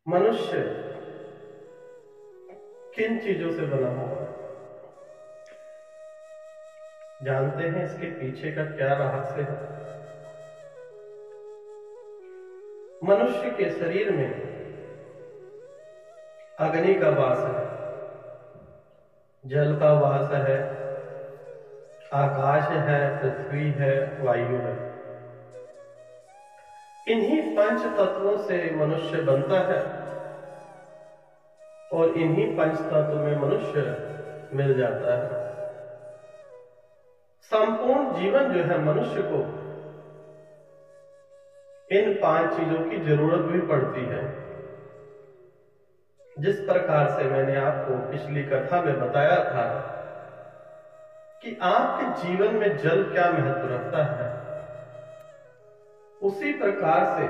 मनुष्य किन चीजों से बना हुआ है? जानते हैं इसके पीछे का क्या रहस्य है? मनुष्य के शरीर में अग्नि का वास है, जल का वास है, आकाश है, पृथ्वी है, वायु है। इन्हीं पंच तत्वों से मनुष्य बनता है और इन्हीं पंच तत्व में मनुष्य मिल जाता है। संपूर्ण जीवन जो है मनुष्य को इन 5 चीजों की जरूरत भी पड़ती है। जिस प्रकार से मैंने आपको पिछली कथा में बताया था कि आपके जीवन में जल क्या महत्व रखता है, उसी प्रकार से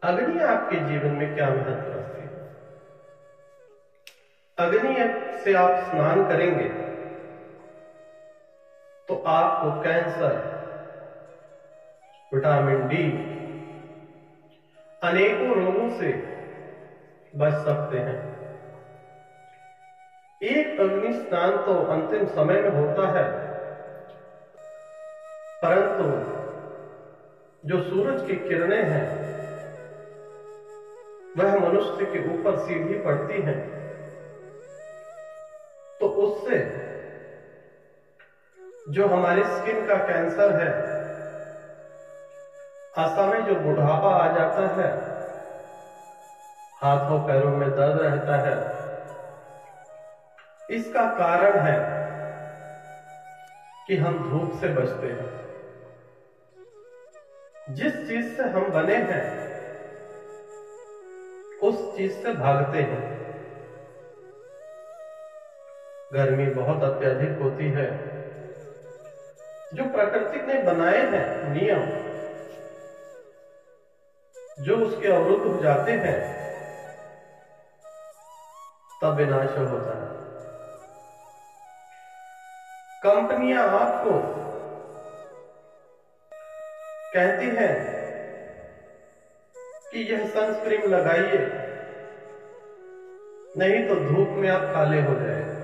अग्नि आपके जीवन में क्या महत्व रखती है। अग्नि से आप स्नान करेंगे तो आपको कैंसर, विटामिन डी, अनेकों रोगों से बच सकते हैं। एक अग्नि स्नान तो अंतिम समय में होता है, परंतु जो सूरज की किरणें हैं वह मनुष्य के ऊपर सीधी पड़ती हैं, तो उससे जो हमारी स्किन का कैंसर है, असमय जो बुढ़ापा आ जाता है, हाथों पैरों में दर्द रहता है, इसका कारण है कि हम धूप से बचते हैं। जिस चीज से हम बने हैं उस चीज से भागते हैं। गर्मी बहुत अत्यधिक होती है, जो प्रकृति ने बनाए हैं नियम, जो उसके अवरुद्ध हो जाते हैं तब विनाश होता है। कंपनियां आपको कहती हैं कि यह सनस्क्रीन लगाइए, नहीं तो धूप में आप काले हो जाएंगे।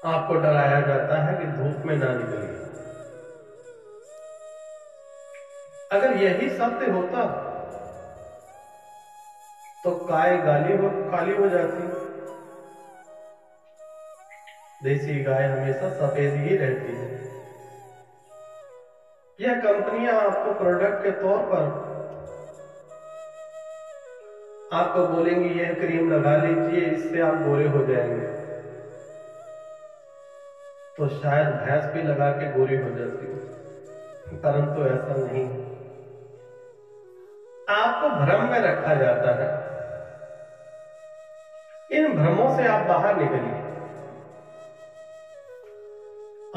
आपको डराया जाता है कि धूप में ना निकलिए। अगर यही सत्य होता तो गाय काली हो जाती। देसी गाय हमेशा सफेद ही रहती है। यह कंपनियां आपको प्रोडक्ट के तौर पर आपको बोलेंगी यह क्रीम लगा लीजिए, इससे आप गोरे हो जाएंगे। तो शायद भैंस भी लगा के गोरी हो जाती है, परंतु ऐसा नहीं है। आपको भ्रम में रखा जाता है। इन भ्रमों से आप बाहर निकलिए।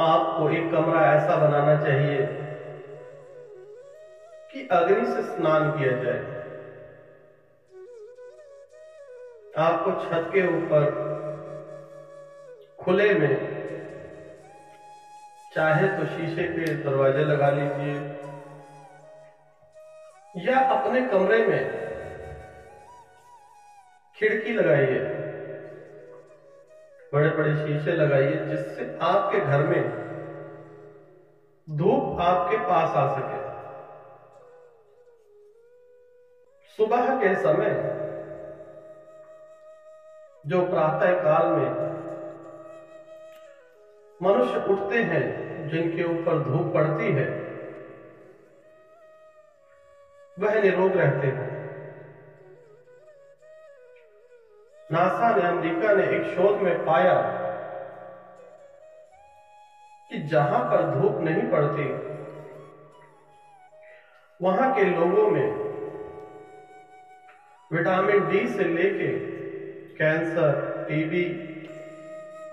आपको एक कमरा ऐसा बनाना चाहिए कि अग्नि से स्नान किया जाए। आपको छत के ऊपर खुले में चाहे तो शीशे के दरवाजे लगा लीजिए, या अपने कमरे में खिड़की लगाइए, बड़े बड़े शीशे लगाइए, जिससे आपके घर में धूप आपके पास आ सके। सुबह के समय जो प्रातः काल में मनुष्य उठते हैं, जिनके ऊपर धूप पड़ती है, वह निरोग रहते हैं। नासा ने, अमेरिका ने एक शोध में पाया कि जहां पर धूप नहीं पड़ती वहां के लोगों में विटामिन डी से लेके कैंसर, टीबी,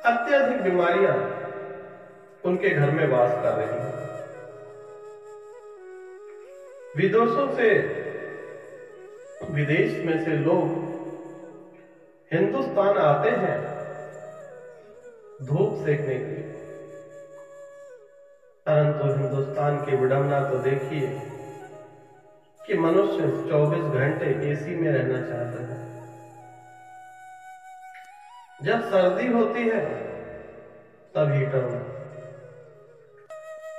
अत्यधिक बीमारियां उनके घर में वास कर रही हैं। विदेशों से, विदेश में से लोग हिंदुस्तान आते हैं धूप सेकने के लिए, परंतु हिंदुस्तान की विडंबना तो देखिए कि मनुष्य 24 घंटे एसी में रहना चाहता है। जब सर्दी होती है तब हीटर में,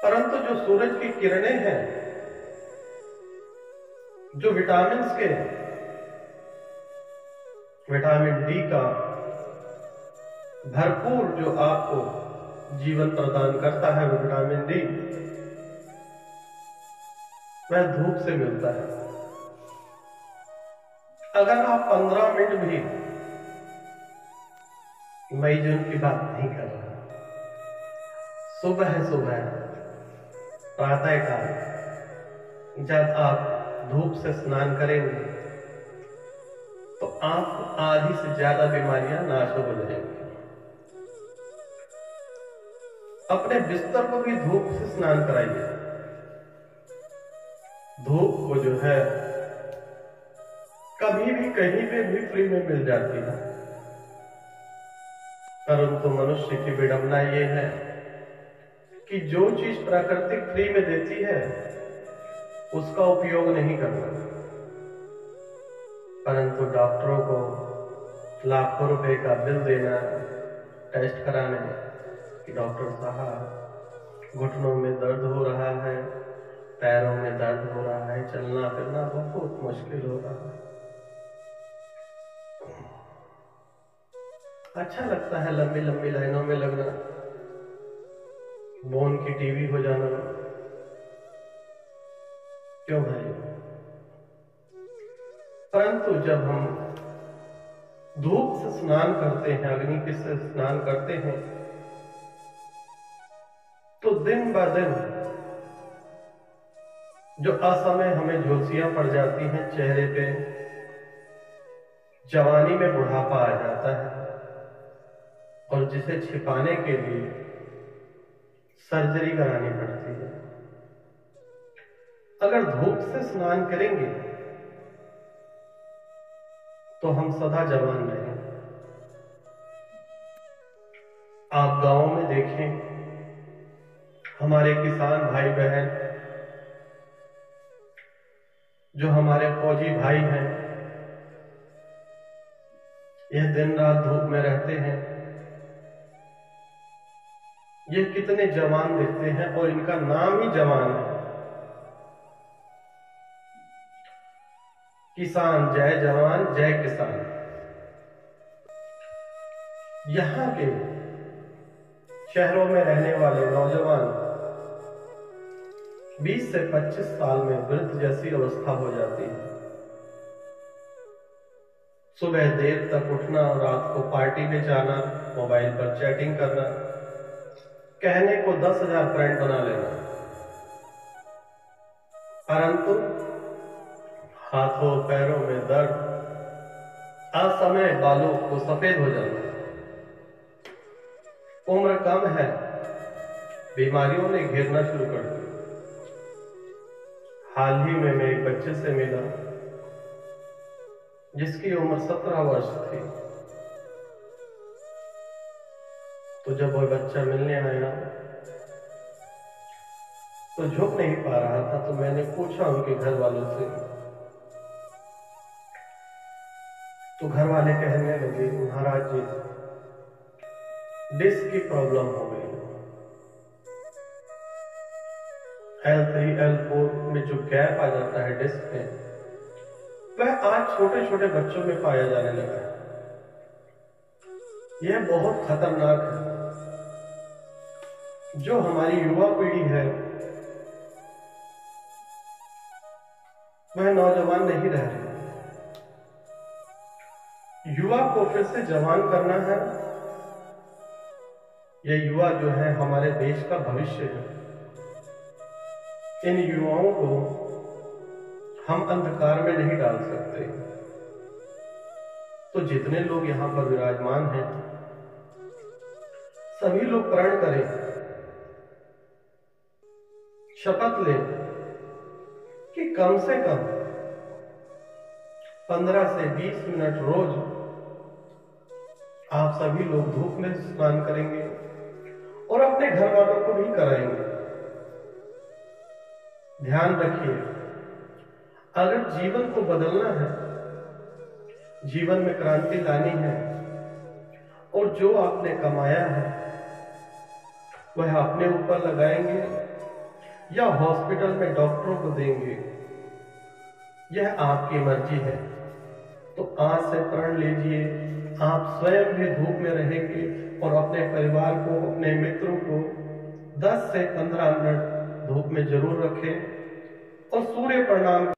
परंतु जो सूरज की किरणें हैं, जो विटामिन्स के, विटामिन डी का भरपूर जो आपको जीवन प्रदान करता है, वो विटामिन डी वह धूप से मिलता है। अगर आप 15 मिनट भी, मई जून की बात नहीं कर रहा, सुबह प्रातः काल जब आप धूप से स्नान करेंगे तो आप आधी से ज्यादा बीमारियां नाश हो जाएंगी। अपने बिस्तर को भी धूप से स्नान कराइए। धूप को जो है कभी भी कहीं पे भी फ्री में मिल जाती है, परंतु मनुष्य की विडंबना ये है कि जो चीज प्राकृतिक फ्री में देती है उसका उपयोग नहीं करना, परंतु डॉक्टरों को लाखों रुपए का बिल देना टेस्ट कराने कि डॉक्टर साहब घुटनों में दर्द हो रहा है, पैरों में दर्द हो रहा है, चलना फिरना बहुत मुश्किल हो रहा है। अच्छा लगता है लंबी लंबी लाइनों में लगना, बोन की टीवी हो जाना, क्यों भाई? परंतु जब हम धूप से स्नान करते हैं, अग्नि से स्नान करते हैं, तो दिन ब दिन जो असमय हमें झुलसियां पड़ जाती हैं चेहरे पे, जवानी में बुढ़ापा आ जाता है और जिसे छिपाने के लिए सर्जरी करानी पड़ती है। अगर धूप से स्नान करेंगे तो हम सदा जवान रहेंगे। आप गांव में देखें, हमारे किसान भाई बहन, जो हमारे फौजी भाई हैं, यह दिन रात धूप में रहते हैं। ये कितने जवान दिखते हैं और इनका नाम ही जवान है। किसान जय जवान जय किसान। यहां के शहरों में रहने वाले नौजवान 20 से 25 साल में वृद्ध जैसी अवस्था हो जाती है। सुबह देर तक उठना, रात को पार्टी में जाना, मोबाइल पर चैटिंग करना, कहने को 10,000 फ्रेंड बना लेना, परंतु हाथों पैरों में दर्द, असमय बालों को सफेद हो जाना, उम्र कम है, बीमारियों ने घेरना शुरू कर दिया। हाल ही में मैं एक बच्चे से मिला जिसकी उम्र 17 वर्ष थी। तो जब वह बच्चा मिलने आया तो झुक नहीं पा रहा था, तो मैंने पूछा उनके घर वालों से, तो घर वाले कहने लगे, महाराज जी डिस्क की प्रॉब्लम हो गई, L3 L4 में जो गैप आ जाता है डिस्क में, वह आज छोटे छोटे बच्चों में पाया जाने लगा है। यह बहुत खतरनाक है। जो हमारी युवा पीढ़ी है वह नौजवान नहीं रह रही। युवा को फिर से जवान करना है। यह युवा जो है हमारे देश का भविष्य है। इन युवाओं को हम अंधकार में नहीं डाल सकते। तो जितने लोग यहां पर विराजमान हैं, सभी लोग प्रण करें, शपथ लें कि कम से कम 15 से 20 मिनट रोज आप सभी लोग धूप में स्नान करेंगे और अपने घर वालों को भी कराएंगे। ध्यान रखिए, अगर जीवन को बदलना है, जीवन में क्रांति लानी है, और जो आपने कमाया है वह अपने ऊपर लगाएंगे या हॉस्पिटल में डॉक्टरों को देंगे, यह आपकी मर्जी है। तो आज से प्रण लीजिए, आप स्वयं भी धूप में रहेंगे और अपने परिवार को, अपने मित्रों को 10 से 15 मिनट धूप में जरूर रखें और सूर्य प्रणाम